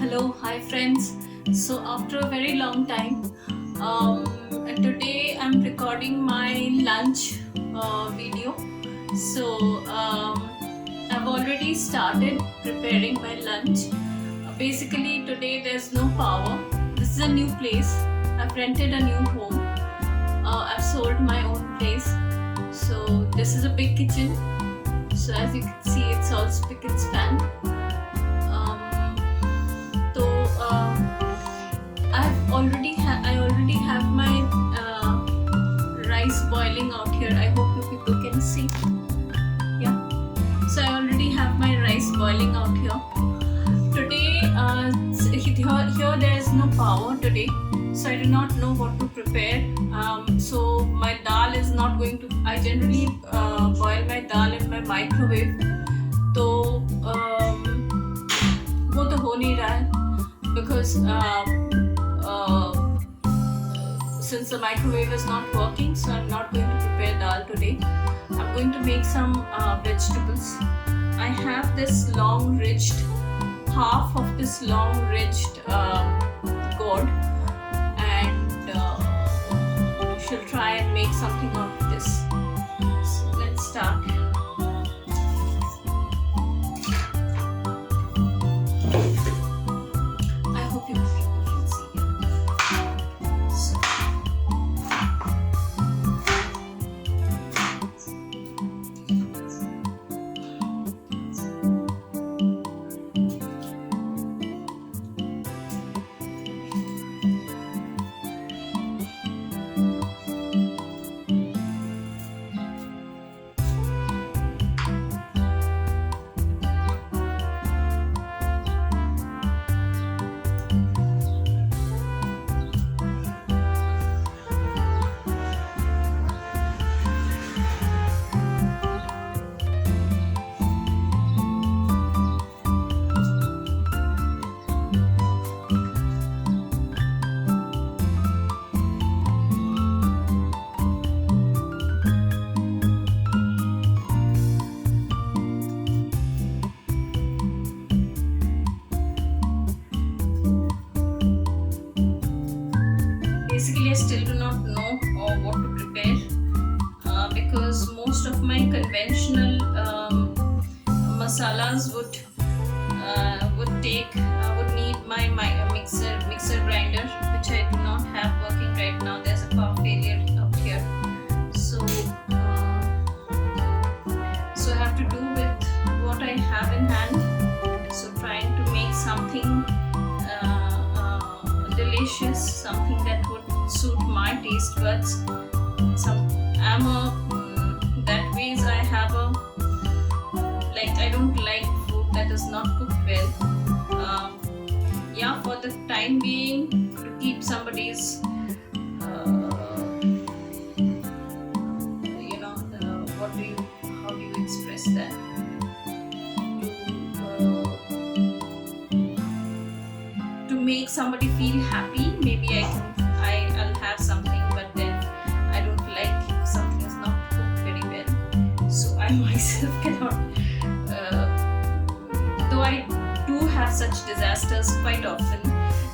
Hello, hi friends. So after a very long time, today I'm recording my lunch video. So I've already started preparing my lunch. Basically today there's no power. This is a new place. I've rented a new home. I've sold my own place. So this is a big kitchen. So as you can see, it's all spick and span. I already have my rice boiling out here. I hope you people can see. Yeah. So I already have my rice boiling out here. Today, here there is no power today, so I do not know what to prepare. So my dal is not going to. I generally boil my dal in my microwave. तो वो तो हो नहीं रहा है because since the microwave is not working, so I'm not going to prepare dal today. I'm going to make some vegetables. I have this long ridged, half of this long ridged gourd, and she'll try and make something out of this. So let's start. I hope you can see. Basically, I still do not know what to prepare because most of my conventional masalas would need my mixer grinder, which I do not have working right now. There's a power failure up here, so I have to do with what I have in hand. So trying to make something delicious, something that would suit my taste buds. That ways I have I don't like food that is not cooked well. Yeah, for the time being, to keep somebody's how do you express that? To make somebody feel happy, maybe I'll have something, but then I don't like something is not cooked very well, so I myself cannot. Though I do have such disasters quite often,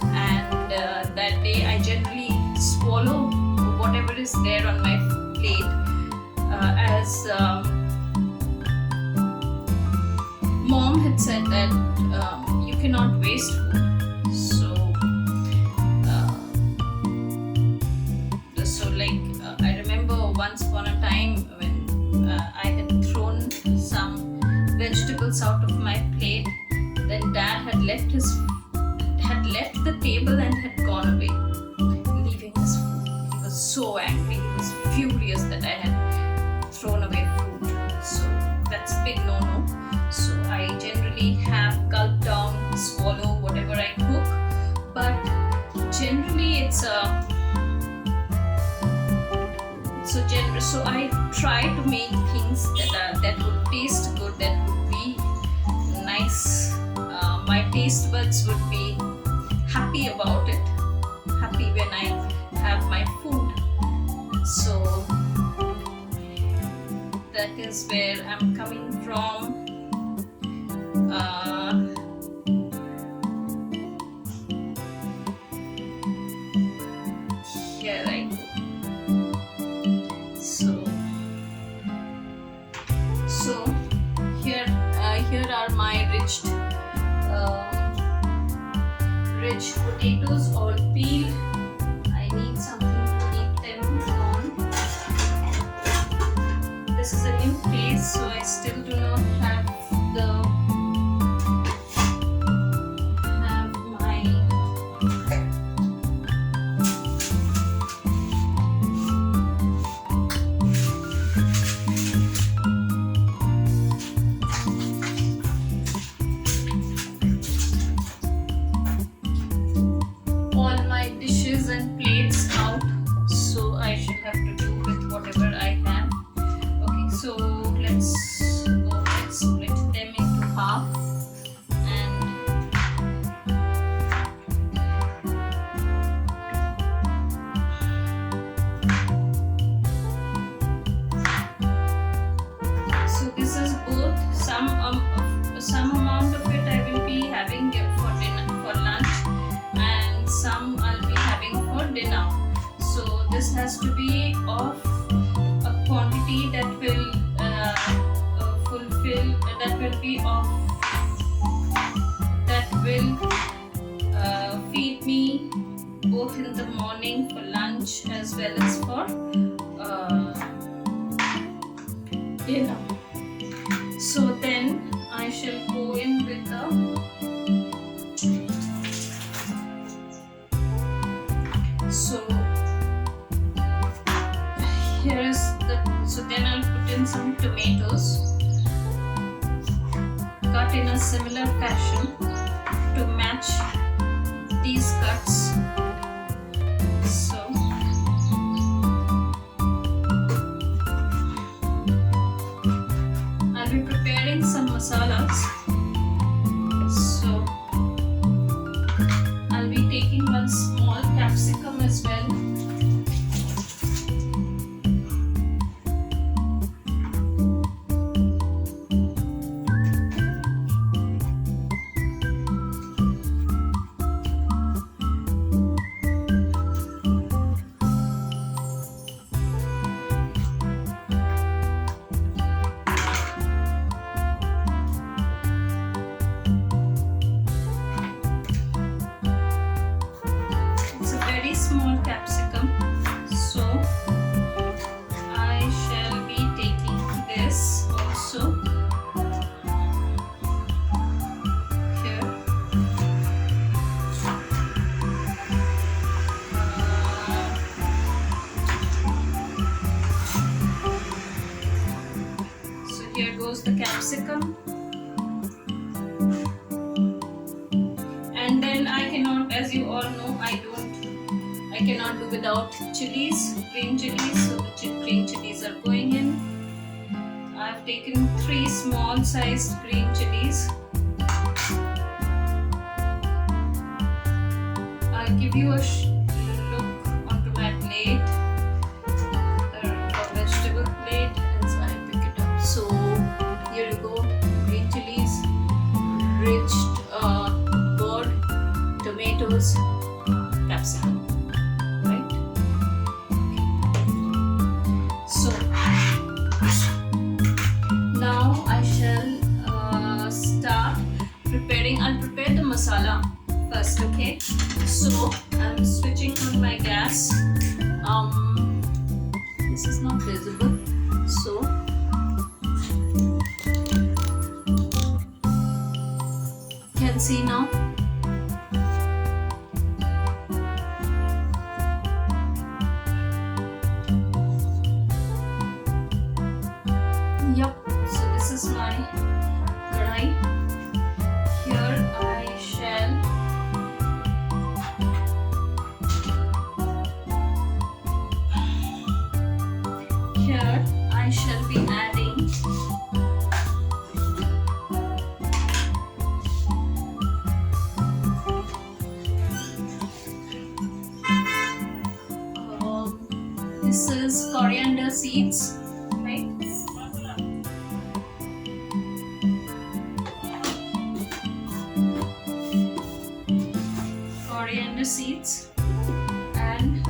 and that day I generally swallow whatever is there on my plate, as mom had said that you cannot waste food. I remember once upon a time when I had thrown some vegetables out of my plate. Then Dad had left the table and had gone away, leaving his food. He was so angry. He was furious that I had thrown away food. So that's a big no-no. So I generally have gulp down, swallow whatever I cook. But generally it's so I try to make things that would taste good, that would be nice. My taste buds would be happy about it, happy when I have my food. So that is where I'm coming from. veg potatoes all peeled. I need something to keep them on. This is a new place, so I still do not have my all my dishes and plates out, so I should have to do with whatever I have. Okay, so let's split them into half. And so this is both some amount of it I will be having for lunch, and some I'll be having for dinner. So this has to be of a quantity that will feed me both in the morning for lunch as well as for dinner. So then I shall go in with the then I'll put in some tomatoes cut in a similar fashion to match these cuts. So I'll be preparing some masalas. So I'll be taking one small capsicum as well. Small capsicum, so I shall be taking this also here. So here goes the capsicum, and then I cannot, as you all know, I cannot do without chilies, green chilies, so the green chilies are going in. I've taken 3 small sized green chilies. I'll give you a look onto my plate, a vegetable plate, as I pick it up. So here you go, green chilies, rich gourd, tomatoes, capsicum. I'll prepare the masala first, okay? So I'm switching on my gas. This is not visible, so you can see now. Yup, so this is my kadai. Here I shall be adding this is coriander seeds, right? Coriander seeds and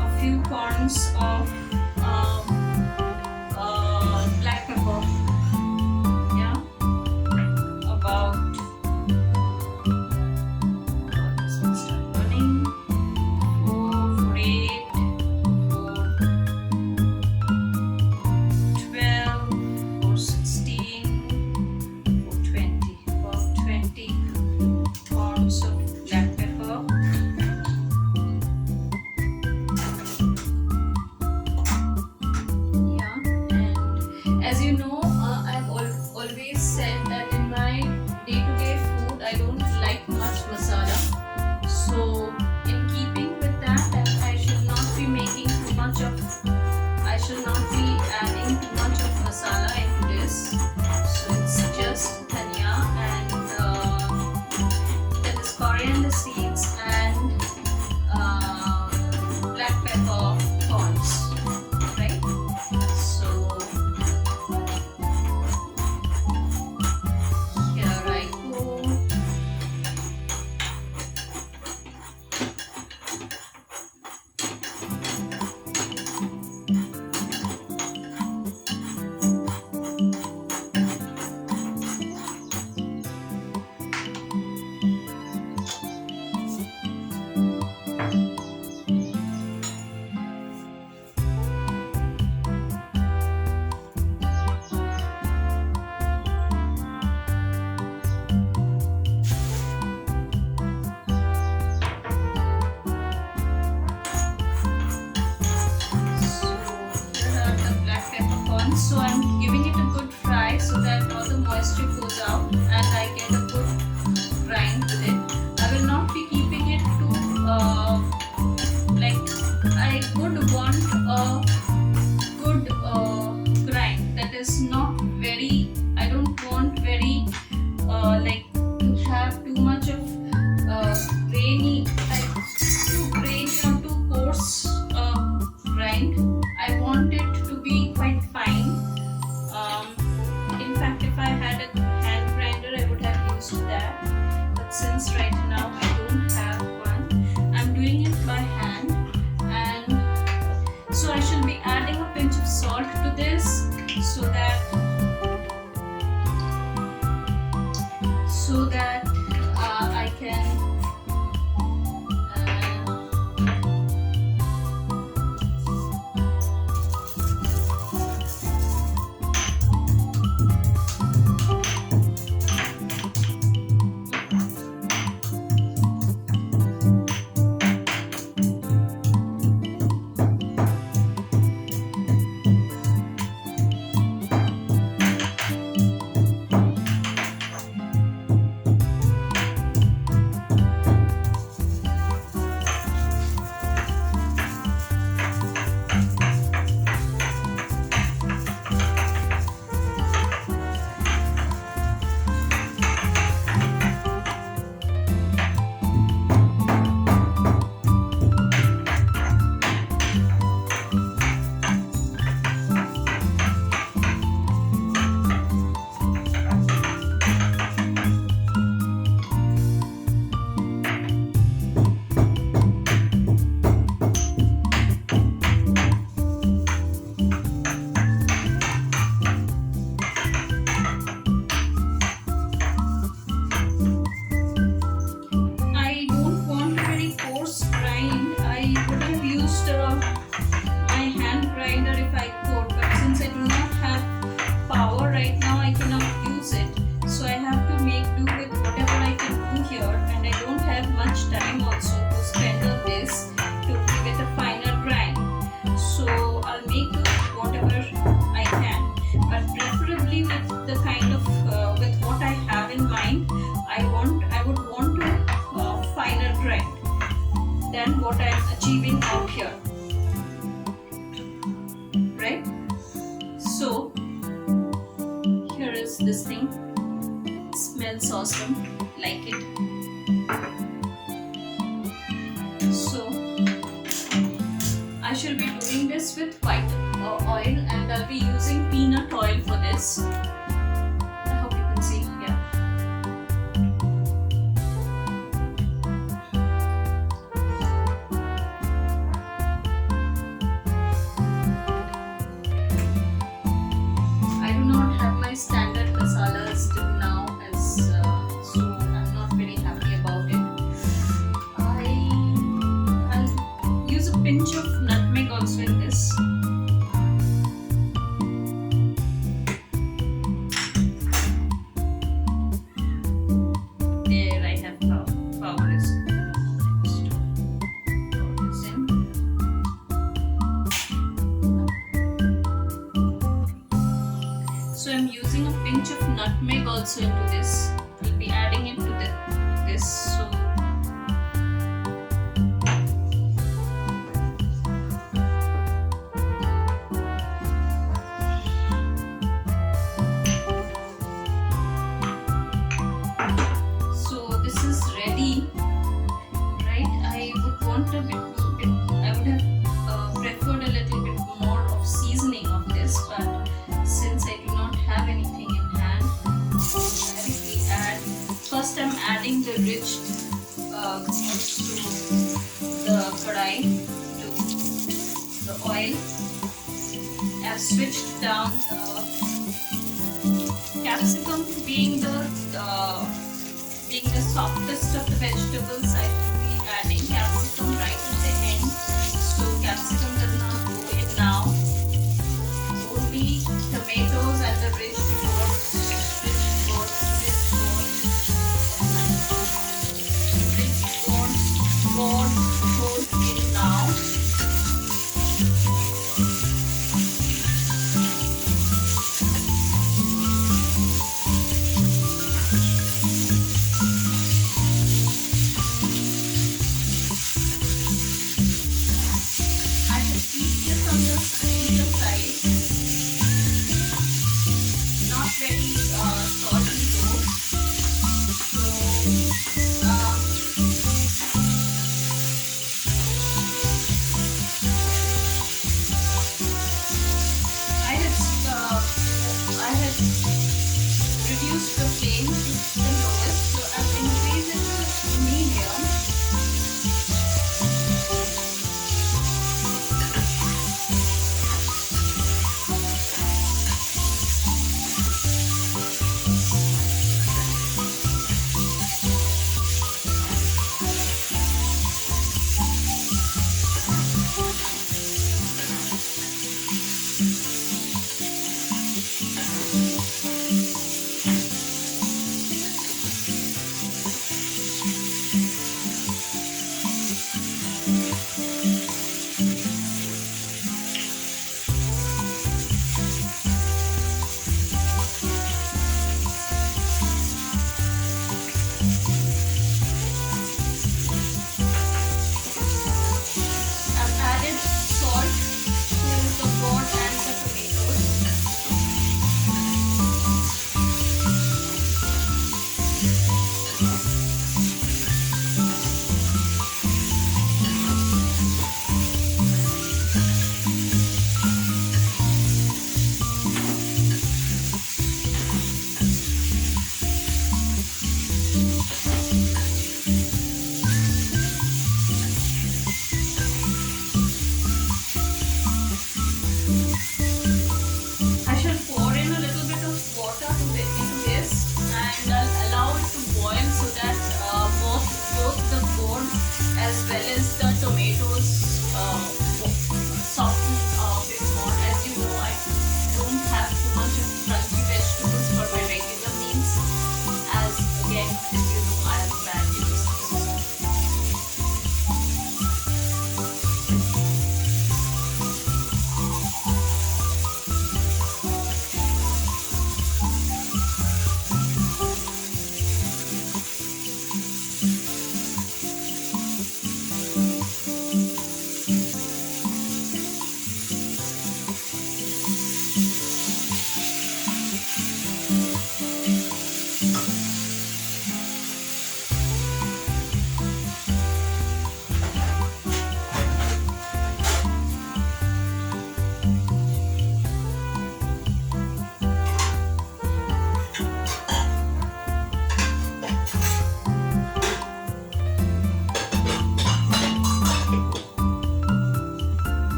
a few corns of black pepper. Yeah, about this one start burning. 4, 8, 4, 12, 4, 16, 4, 20. About 20 corns of black pepper. As you know, I've always said that in my day-to-day food, I don't like much masala. So, in keeping with that, I should not be making too much of, I should not be adding too much of masala into this. So, it's just dhania and that is coriander seeds and black pepper corns, right? So, here I go. So I'm giving it a good fry so that all the moisture goes out and I get a good grind with it. I will not be keeping it too like I would want a good grind that is not very, I don't want very like to have too much of grainy, like too grainy or too coarse grind. I want it to be quite fine. In fact, if I had a hand grinder, I would have used that. But since right now I don't have one, I'm doing it by hand. And so I shall be adding a pinch of salt to this so that I can than what I am achieving out here, right? So here is this thing. Smells awesome, like it. So I shall be doing this with white oil, and I'll be using peanut oil for this. I hope you can see. Yeah. pinch of nutmeg also in this. There I have flour is in. So I'm using a pinch of nutmeg also into this. We'll be adding it to this. So this is ready, right? I would want a bit. I would have preferred a little bit more of seasoning of this, but since I do not have anything in hand, directly add. First, I'm adding the rich greens to the kadai, to the oil. I've switched down the capsicum, being the softest of the vegetables. I will be adding capsicum right at the end, so capsicum does not go in now. Only tomatoes and the rich gourd goes in now. I just keep this on the side, not very salty though. So I had reduced the flame to the lowest, so I've increased it to medium.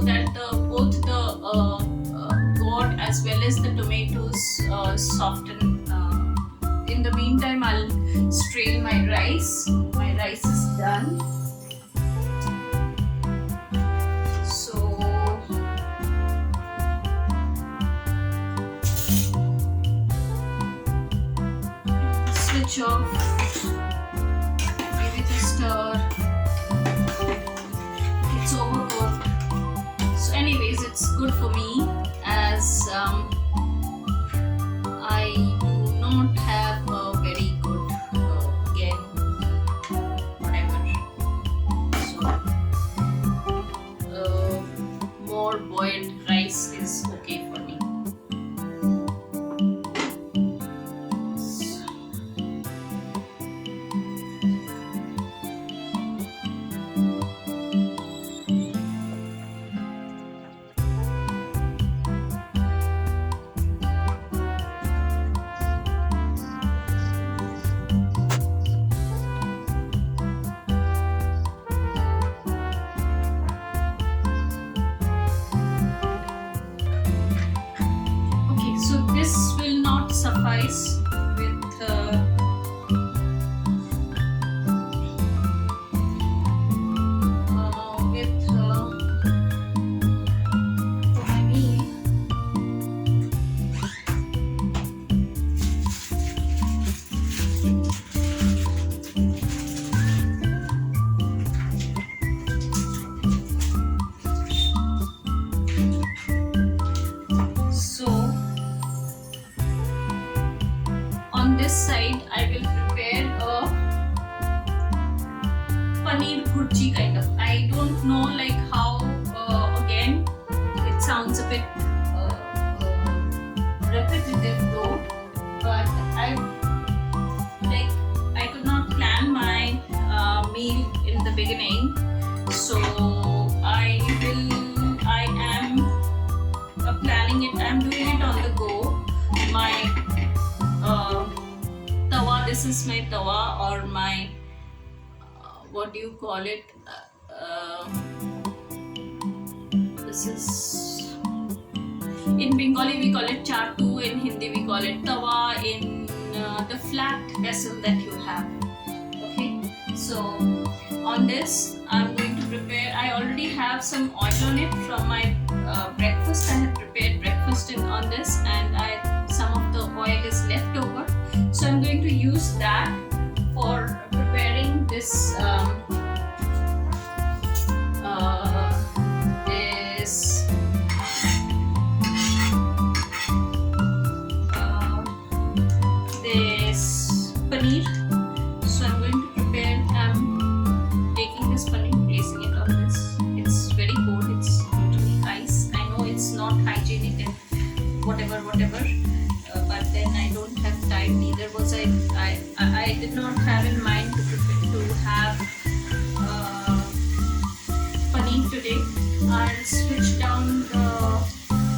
that both the gourd as well as the tomatoes soften. In the meantime, I'll strain my rice. My rice is done. So switch off, give it a stir. It's overcooked. So anyways, it's good for me as I do not have a very good again whatever. So more boiled rice is okay for me. So this will not suffice with for my meal. So on this side, I will prepare a paneer bhurji kind of. I don't know like how. Again, it sounds a bit repetitive though, but I could not plan my meal in the beginning, so I am planning it. I'm doing it on the go. My tawa, this is my tawa or my what do you call it, this is in Bengali we call it chatu, in Hindi we call it tawa, in the flat vessel that you have. Okay, so on this I'm going to prepare. I already have some oil on it from my breakfast. I had prepared breakfast on this, and some of the oil is left over, so I'm going to use that for preparing this this paneer. So I'm going to prepare. I'm taking this paneer, placing it on this. It's very cold. It's totally ice. I know it's not hygienic and whatever, but then I don't have time. Neither was I. I did not have in mind to have paneer today. I'll switch down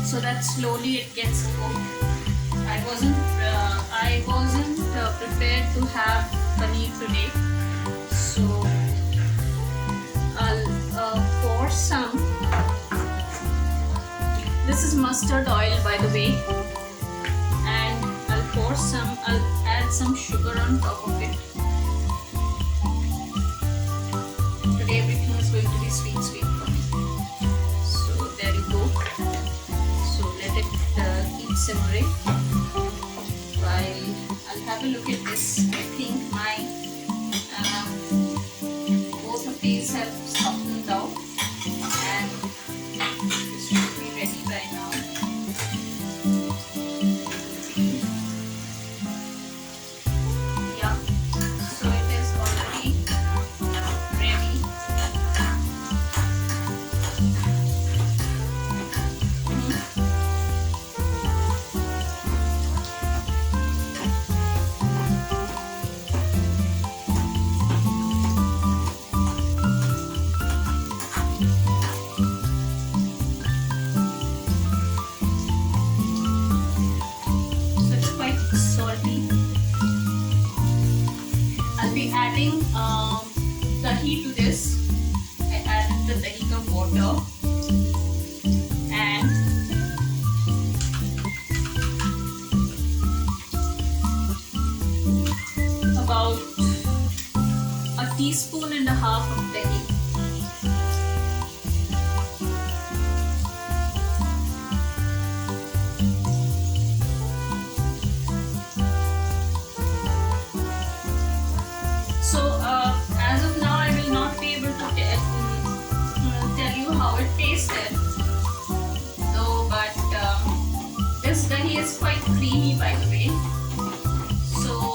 so that slowly it gets cooked. I wasn't prepared to have paneer today, so I'll pour some. This is mustard oil, by the way, and I'll pour some. I'll add some sugar on top of it. Today everything is going to be sweet for me. So there you go. So let it keep simmering. I'll have a look at this. I think my both of these have softened out, and this should be ready by now. Yeah, so it is already ready. Adding dahi to this. I added the dahi ka water. how it tasted. So, but this dahi is quite creamy, by the way. So,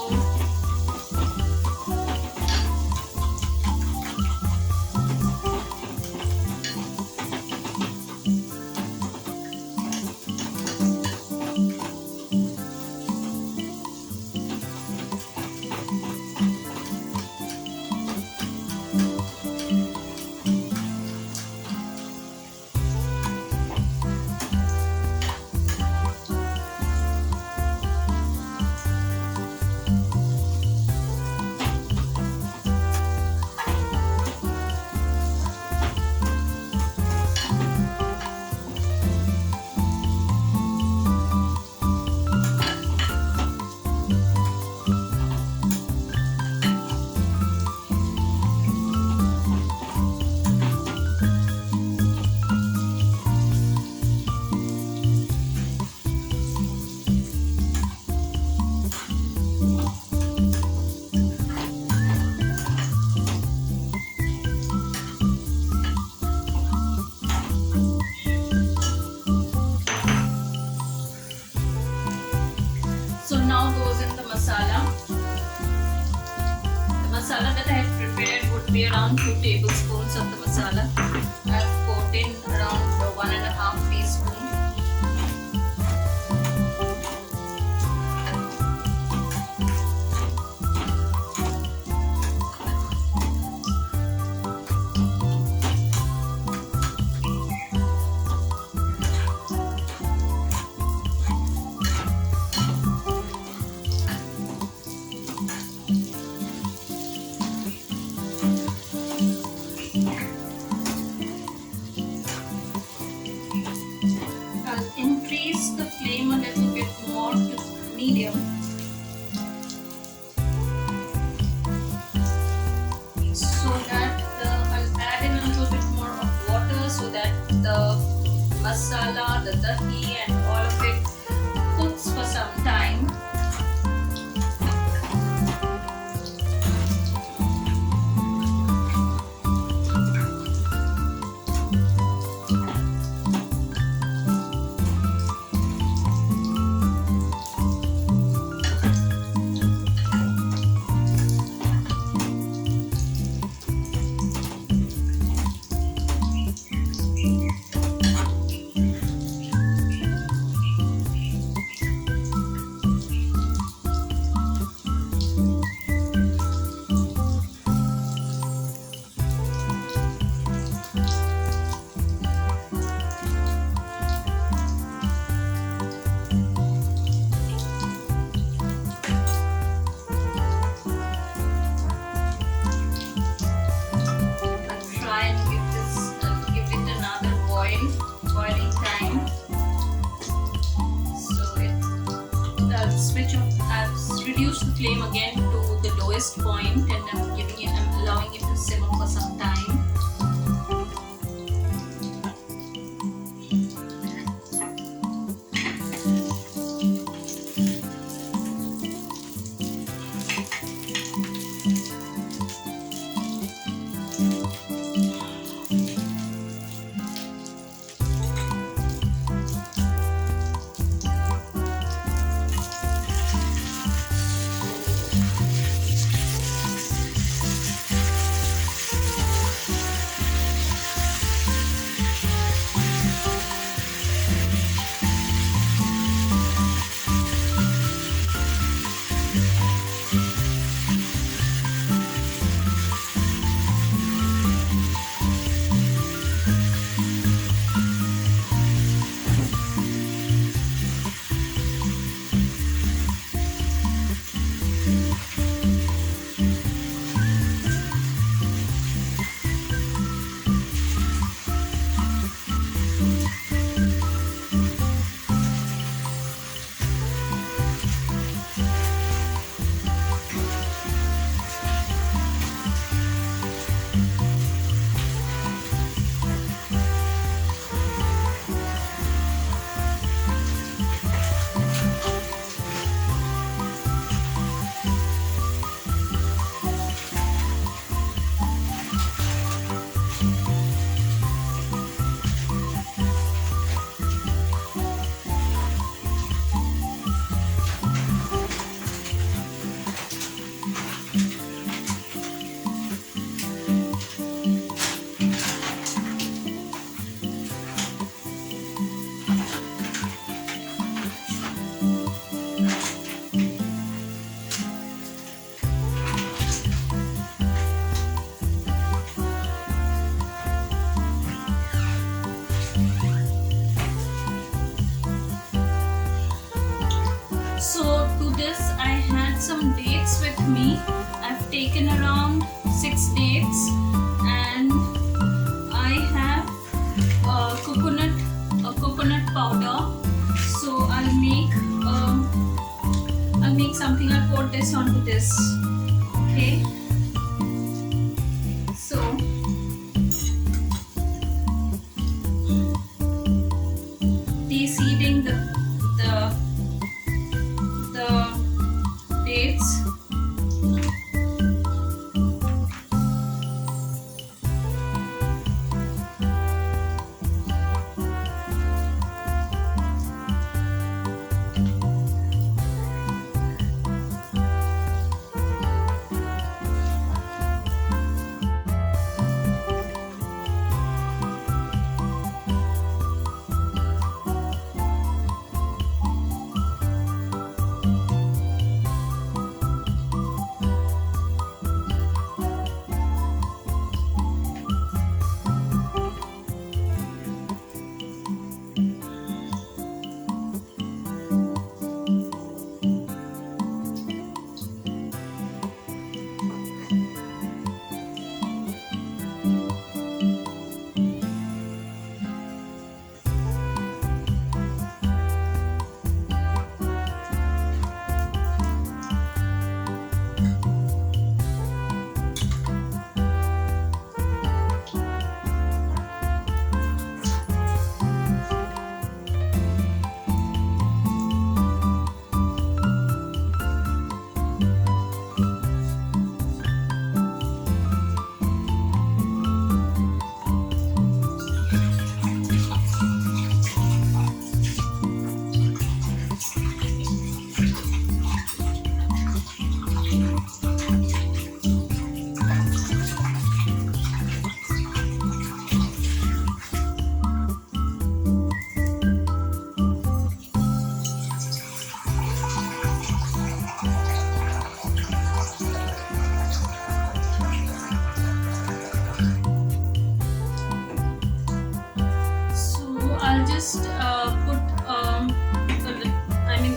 now goes in the masala. The masala that I have prepared would be around 2 tablespoons of the masala. I have poured in around 1.5 teaspoons. Increase the flame a little bit more to medium, so that I'll add in a little bit more of water so that the masala, the dahi and all of it cooks for some time. Boiling time. So I'll switch off. I've reduced the flame again to the lowest point, and I'm allowing it to simmer for some time. me. I've taken around 6 dates, and I have coconut powder. So I'll make something. I'll pour this onto this. Okay. So de-seeding the dates.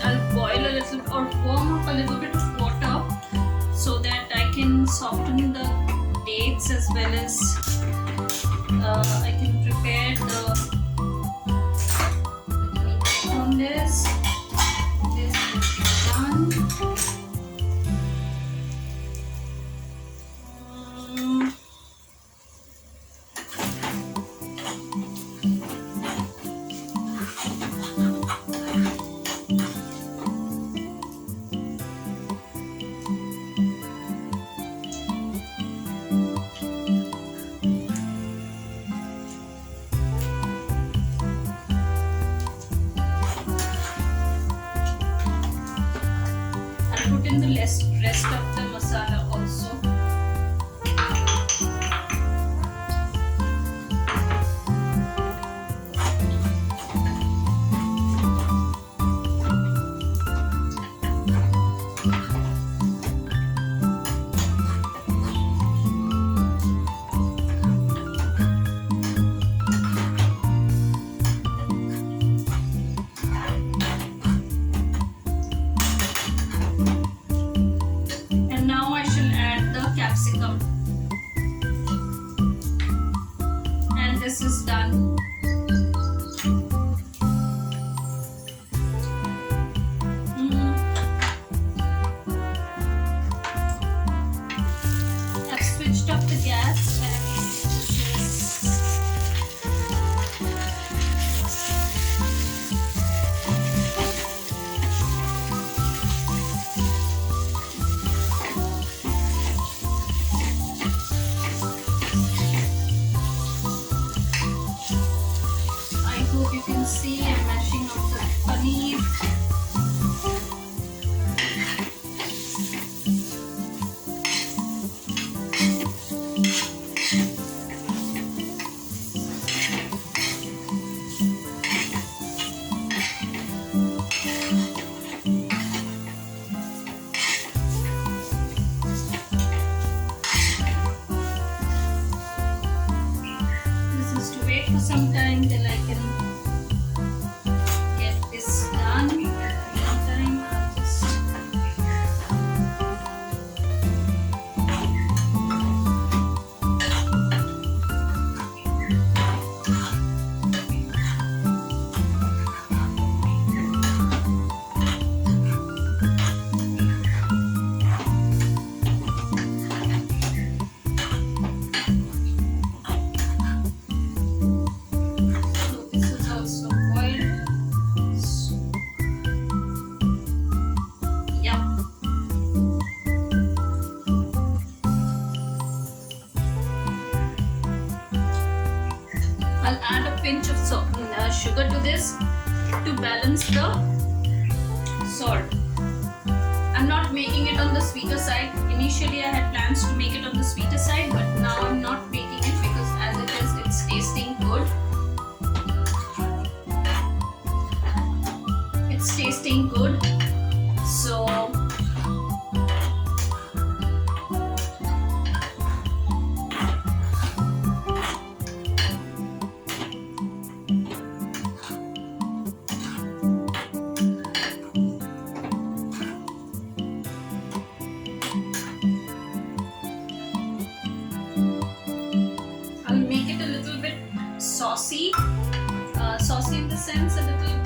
I'll boil a little or warm up a little bit of water so that I can soften the dates, as well as I can prepare on this. This is done. Put in the rest of the masala also. Capsicum, and this is done. I've switched off the gas, and you can see I'm mashing up the paneer. This is to wait for some time till I can get this done. In the meantime, I'll just I'll add a pinch of sugar to this to balance the salt. I'm not making it on the sweeter side. Initially I had plans to make it on the sweeter side, but now I'm not making it because as it is, it's tasting good. It's tasting good. So I'll make it a little bit saucy. Saucy in the sense a little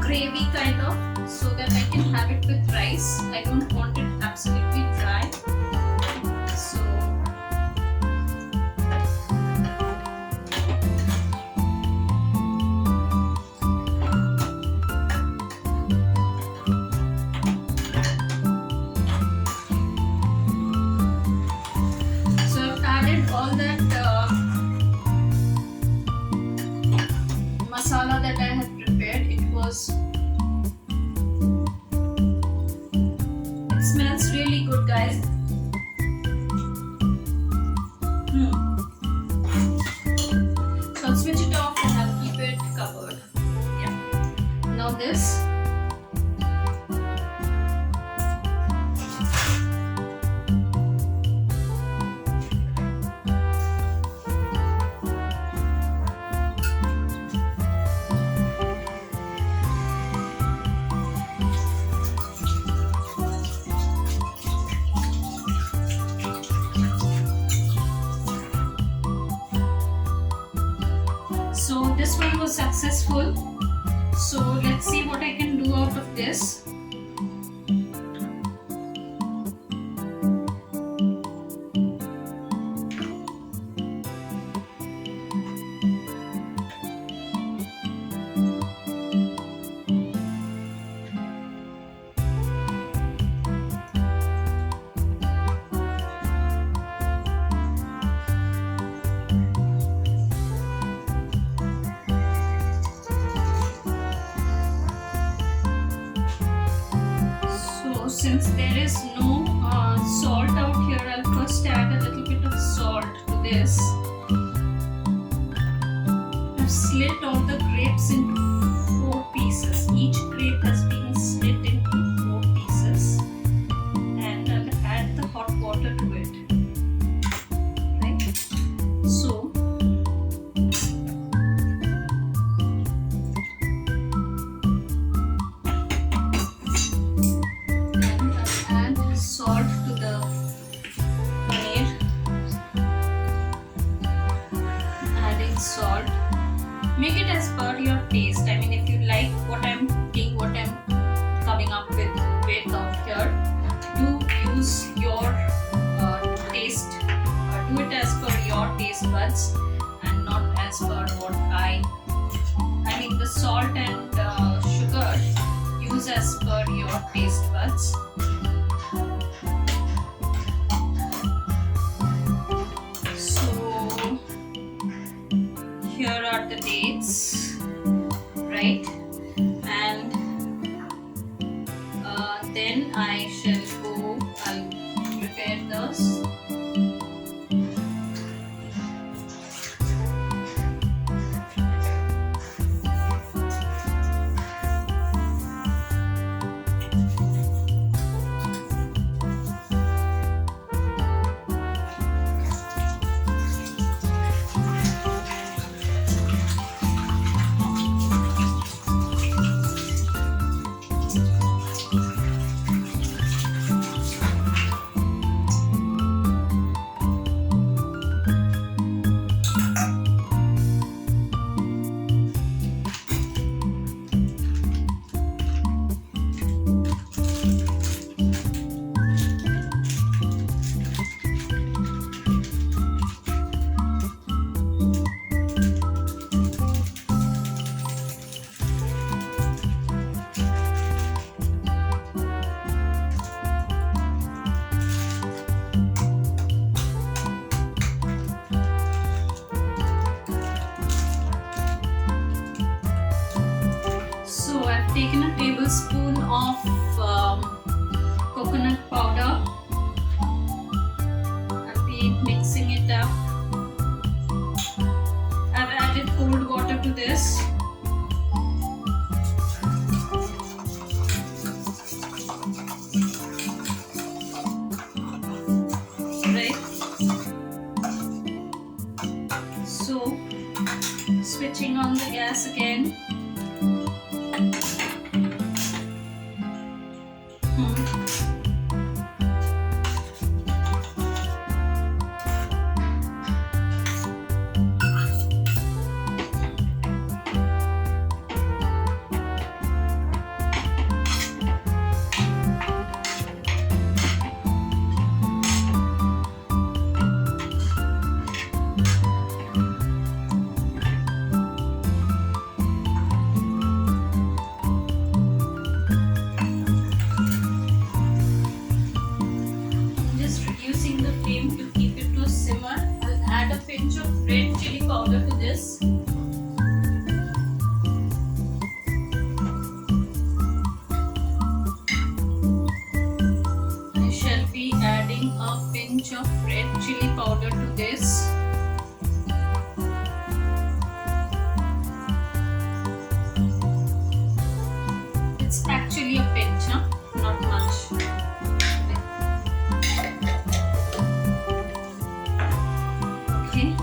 gravy kind of, so that I can have it with rice. I don't want it absolutely dry. So I've added all that masala that I had prepared. It smells really good, guys. So I'll switch it off and I'll keep it covered. Yeah. Now this. So this one was successful. So let's see what I can do out of this. Since there is no salt out here, I'll first add a little bit of salt to this. I've slit all the grapes into 4 pieces. Each grape has been slit into 4 pieces, and I'll add the hot water to it. Right? So salt to the paneer. Adding salt. Make it as per your taste. I mean, if you like what I'm cooking, what I'm coming up with out here, do use your taste. Do it as per your taste buds and not as per what I mean, the salt and sugar, use as per your taste buds. Here are the dates, right? And then I shall go, I'll prepare those. So switching on the gas again. Red chili powder to this. I shall be adding a pinch of red chili powder to this. It's actually a pinch, huh? Not much. Okay.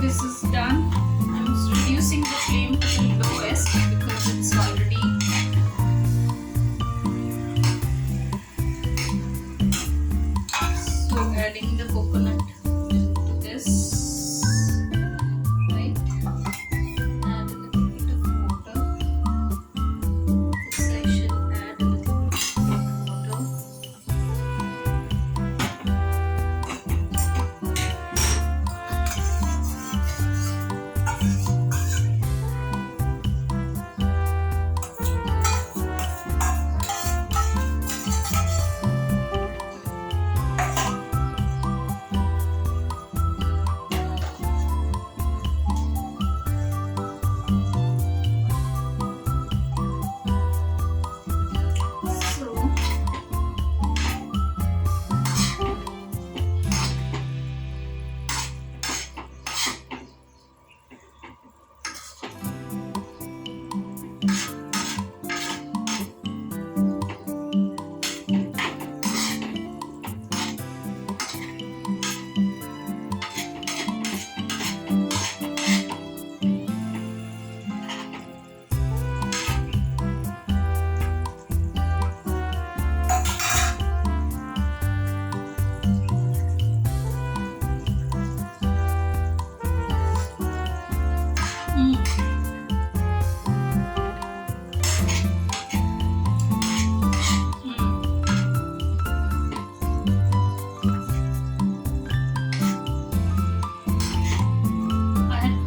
This is done. I'm reducing the flame to the lowest because it's already so adding the coconut to this, right? Add a little bit of water. This I shall add a little bit of water.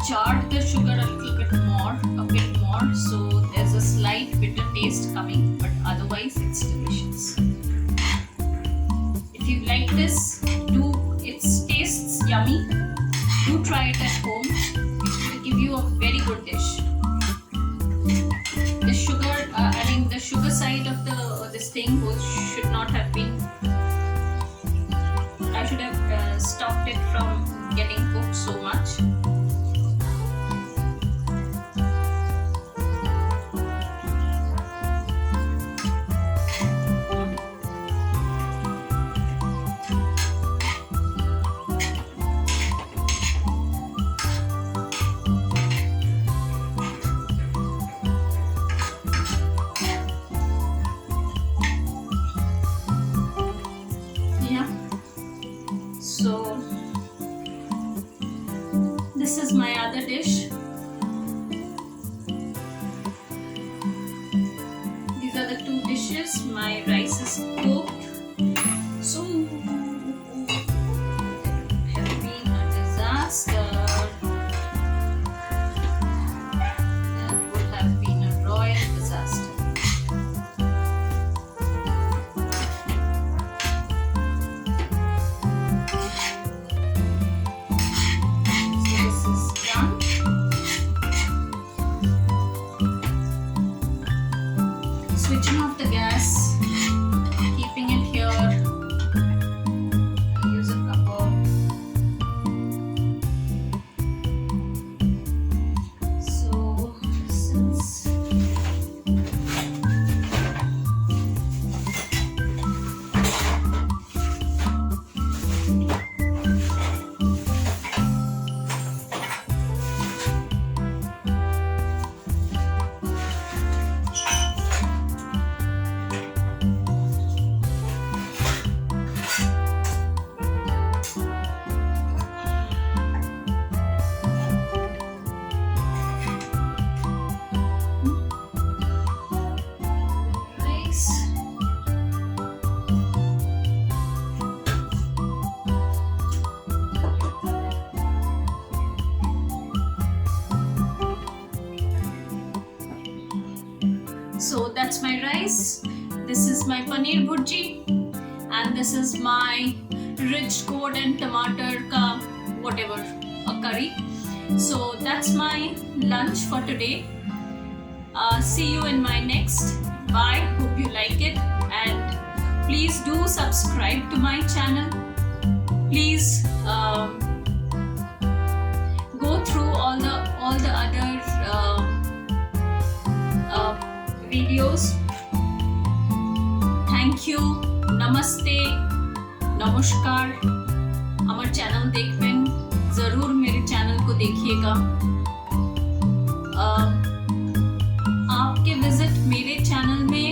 Charred the sugar a bit more, so there's a slight bitter taste coming, but otherwise it's delicious. If you like this, it tastes yummy. Do try it at home. It will give you a very good dish. The sugar, the sugar side of this thing should not have been. I should have stopped it from getting cooked so much. So this is my other dish. dishes. My rice is cooked. So it would have been a disaster. That would have been a royal disaster. Switching off the gas, keeping it here. I'll use a cover. So since So that's my rice, this is my paneer bhurji, and this is my rich gourd and tomato ka whatever, a curry. So that's my lunch for today. See you in my next. Bye, hope you like it, and please do subscribe to my channel. Please go through all the other videos. Thank you, namaste, namaskar. আমার channel দেখবেন, जरूर मेरे channel को देखिएगा. आपके visit मेरे channel में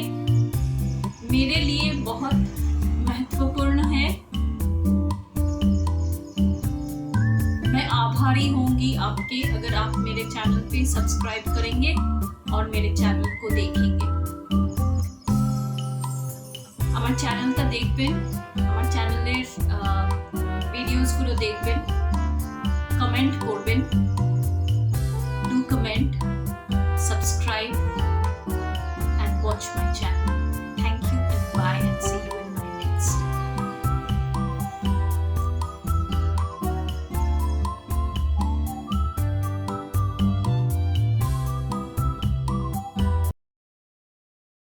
मेरे लिए बहुत महत्वपूर्ण है. मैं आभारी होंगी आपके अगर आप मेरे चैनल पे सब्सक्राइब करेंगे और मेरे चैनल को देखेंगे. আমার চ্যানেলটা দেখবেন, আমার চ্যানেলের ভিডিওসগুলো দেখবেন, কমেন্ট করবেন. Do comment, subscribe and watch my channel.